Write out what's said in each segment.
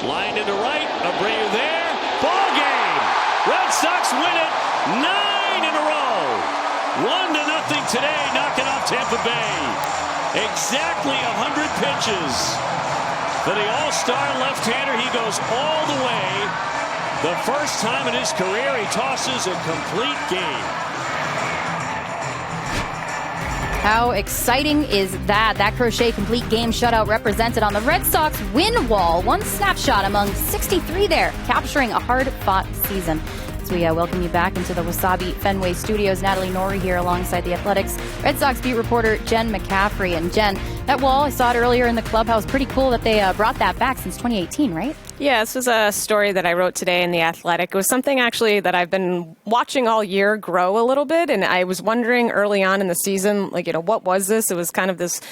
Line into right. Abreu there. Ball game. Red Sox win it 9 in a row. 1-0 today, knocking off Tampa Bay. Exactly 100 pitches. For the all-star left-hander, he goes all the way. The first time in his career he tosses a complete game. How exciting is that? That crochet complete game shutout represented on the Red Sox win wall. One snapshot among 63 there, capturing a hard-fought season. As we welcome you back into the Wasabi Fenway studios, Natalie Norrie here alongside the Athletics Red Sox beat reporter Jen McCaffrey. And Jen, that wall, I saw it earlier in the clubhouse. Pretty cool that they brought that back since 2018, right? Yeah, this was a story that I wrote today in The Athletic. It was something actually that I've been watching all year grow a little bit. And I was wondering early on in the season, what was this? It was kind of this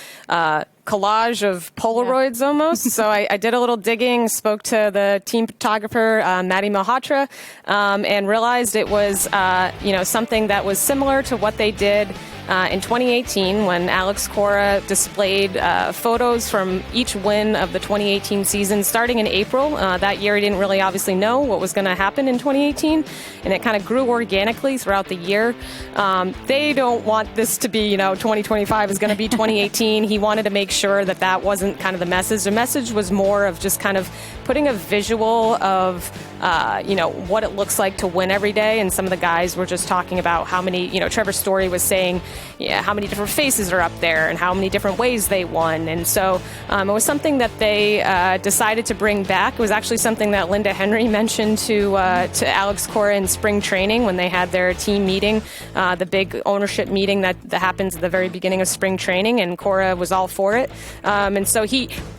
collage of Polaroids almost. So I did a little digging, spoke to the team photographer, Maddie Malhotra, and realized it was, something that was similar to what they did in 2018 when Alex Cora displayed photos from each win of the 2018 season starting in April. That year he didn't really obviously know what was going to happen in 2018, and it kind of grew organically throughout the year. They don't want this to be, 2025 is going to be 2018. He wanted to make sure that wasn't kind of the message. The message was more of just kind of putting a visual of what it looks like to win every day. And some of the guys were just talking about how many, Trevor Story was saying, how many different faces are up there and how many different ways they won. And so it was something that they decided to bring back. It was actually something that Linda Henry mentioned to Alex Cora in spring training when they had their team meeting, the big ownership meeting that happens at the very beginning of spring training, and Cora was all for it. And so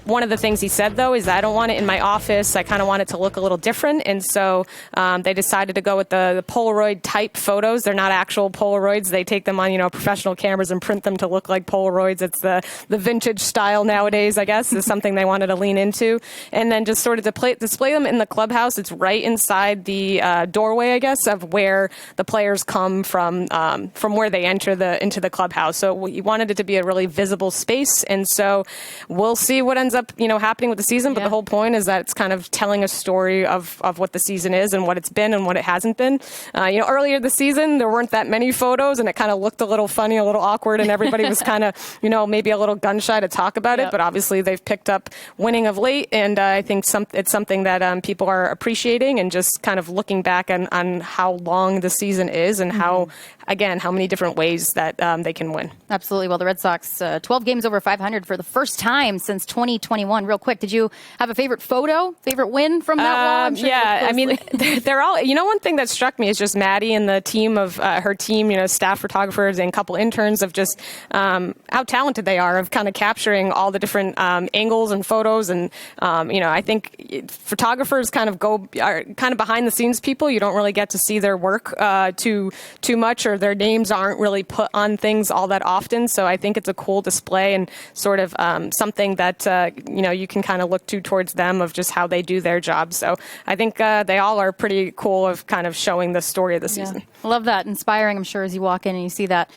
one of the things he said, though, is I don't want it in my office. I kind of want it to look a little different. And so they decided to go with the Polaroid type photos. They're not actual Polaroids. They take them on, professional cameras and print them to look like Polaroids. It's the vintage style nowadays, I guess, is something they wanted to lean into. And then just sort of display them in the clubhouse. It's right inside the doorway, I guess, of where the players come from where they enter into the clubhouse. So we wanted it to be a really visible space. And so we'll see what ends up, happening with the season. But the whole point is that it's kind of telling a story of what the season is and what it's been and what it hasn't been. Earlier this season, there weren't that many photos, and it kind of looked a little funny, a little awkward, and everybody was kind of, maybe a little gun shy to talk about it. But obviously they've picked up winning of late, and I think it's something that people are appreciating, and just kind of looking back on how long the season is and how many different ways that they can win. Absolutely. Well, the Red Sox, 12 games over 500 for the first time since 2021. Real quick, did you have a favorite photo, favorite win from that wall? Sure they're all, one thing that struck me is just Maddie and the team of her team, staff photographers and a couple interns, of just how talented they are of kind of capturing all the different angles and photos. And, I think photographers are kind of behind the scenes people. You don't really get to see their work too much, or their names aren't really put on things all that often. So I think it's a cool display and sort of something that, you can kind of look towards them of just how they do their job. So I think they all are pretty cool of kind of showing the story of the season. I love that. Inspiring, I'm sure, as you walk in and you see that.